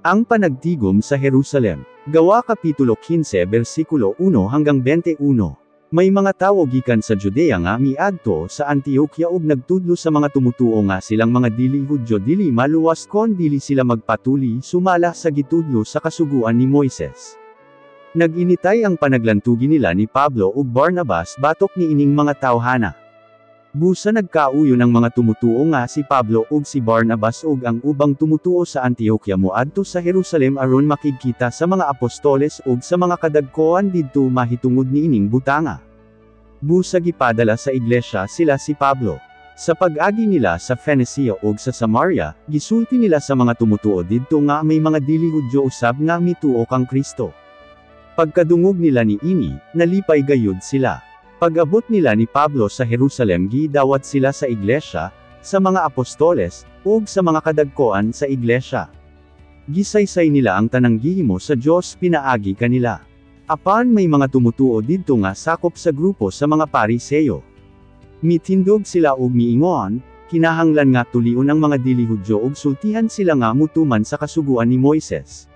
Ang panagtigom sa Jerusalem. Gawa Kapitulo 15 versikulo 1 hanggang 21. May mga tawo gikan sa Judea nga miadto sa Antioquia ug nagtudlo sa mga tumutuo nga silang mga dili Hudyo dili maluwas kon dili sila magpatuli sumala sa gitudlo sa kasuguan ni Moises. Naginitay ang panaglantugi nila ni Pablo ug Barnabas batok ni ining mga tawhana. Busa nagkauyo ng mga tumutuo nga si Pablo ug si Barnabas ug ang ubang tumutuo sa Antioquia moadto sa Jerusalem aron makigkita sa mga apostoles ug sa mga kadagkoan didto mahitungod niining butanga. Busa gipadala sa iglesia sila si Pablo. Sa pag-agi nila sa Phoenicia ug sa Samaria, gisulti nila sa mga tumutuo didto nga may mga dili Hudyo usab nga mituo kang Kristo. Pagkadungog nila ni ini, nalipay gayud sila. Pag-abot nila ni Pablo sa Jerusalem gidawat sila sa iglesia, sa mga apostoles, ug sa mga kadagkoan sa iglesia. Gisaysay nila ang tanang gihimo sa Dios pinaagi kanila. Apan may mga tumutuo didto nga sakop sa grupo sa mga Pariseyo. Mitindog sila ug miingon, kinahanglan nga tulion ang mga dili Hudyo ug sultihan sila nga mutuman sa kasuguan ni Moises.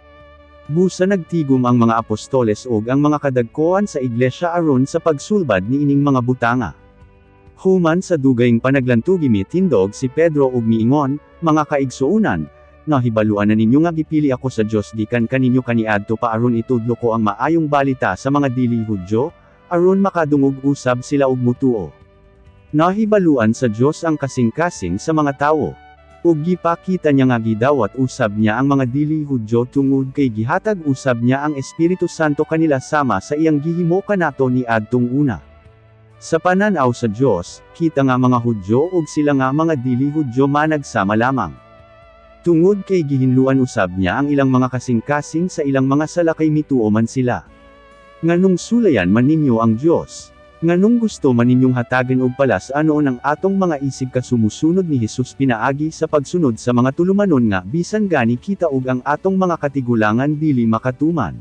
Busa nagtigom ang mga apostoles ug ang mga kadagkoan sa iglesia aron sa pagsulbad ni ining mga butanga. Human sa dugayng panaglantugi mitindog si Pedro ug miingon, mga kaigsuunan, nahibaluan na ninyo nga gipili ako sa Dios gikan kaninyo kaniadto pa aron itudlo ko ang maayong balita sa mga dili Hudyo, aron makadungog usab sila og mutuo. Nahibaluan sa Dios ang kasing-kasing sa mga tawo. Ug gipakita niya nga gidawat usab niya ang mga dili Hudyo tungod kay gihatag usab niya ang Espiritu Santo kanila sama sa iyang gihimo kanato ni adtong una. Sa pananaw sa Dios, kita nga mga Hudyo ug sila nga mga dili Hudyo managsama lamang. Tungod kay gihinluan usab niya ang ilang mga kasing-kasing sa ilang mga salakay mituo man sila. Nganong sulayan man ninyo ang Dios. Nganong gusto man ninyong hatagan og palas anoon ang atong mga isig kasumusunod ni Hesus pinaagi sa pagsunod sa mga tulumanon nga bisan gani kita og ang atong mga katigulangan dili makatuman.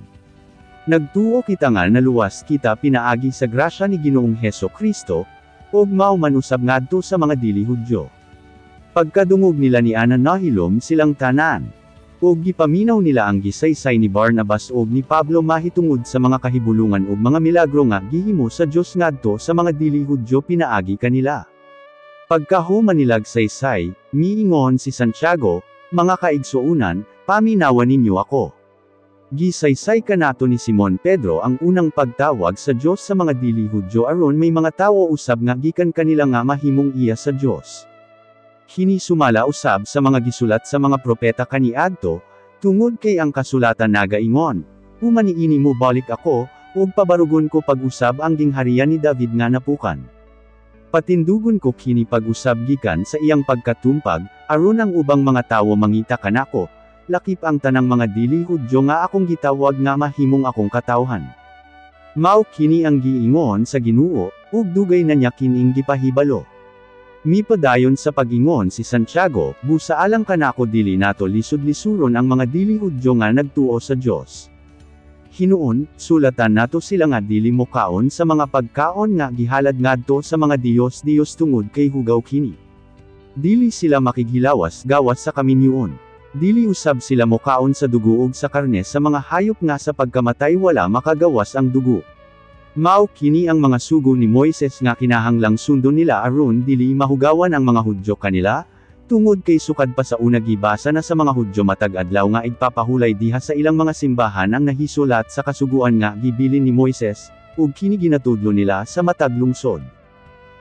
Nagtuo kita nga naluwas kita pinaagi sa grasya ni Ginoong Hesukristo, ug mao man usab ngadto sa mga dili Hudyo. Pagkadungog nila ni ana nahilom silang tanan. Ug gipaminaw nila ang gisaysay ni Barnabas ug ni Pablo mahitungod sa mga kahibulungan ug mga milagro nga gihimo sa Dios ngadto sa mga dili Hudyo pinaagi kanila. Pagkahuman nilag saysay, miingon si Santiago, mga kaigsuunan, paminawan ninyo ako. Gisaysay kanato ni Simon Pedro ang unang pagtawag sa Dios sa mga dili Hudyo aron may mga tawo usab nga gikan kanila nga mahimong iya sa Dios. Kini sumala usab sa mga gisulat sa mga propeta kaniadto, tungod kay ang kasulatan nagaingon, humaniini mo balik ako, ug pabarugon ko pag-usab ang gingharian ni David nga napukan. Patindugon ko kini pag-usab gikan sa iyang pagkatumpag, aron ang ubang mga tawo mangita kanako, lakip ang tanang mga dili Hudyo nga akong gitawag nga mahimong akong katawhan. Mao kini ang giingon sa Ginoo, ug dugay na niya kining gipahibalo. Mipadayon sa pag-ingon si Santiago, busa alang kanako dili nato lisod-lisuron ang mga dili Hudyo nga nagtuo sa Dios. Hinuon, sulatan nato sila nga dili mokaon sa mga pagkaon nga gihalad ngadto sa mga Diyos tungod kay hugaw kini. Dili sila makighilawas gawas sa kaminyoon. Dili usab sila mokaon sa dugo ug sa karne sa mga hayop nga sa pagkamatay wala makagawas ang dugo. Mao kini ang mga sugo ni Moises nga kinahanglang sundon nila aron dili mahugawan ang mga Hudyo kanila, tungod kay sukad pa sa una gibasa na sa mga Hudyo matag adlaw nga igpapahulay diha sa ilang mga simbahan ang nahisulat sa kasuguan nga gibilin ni Moises, ug kini ginatudlo nila sa matag lungsod.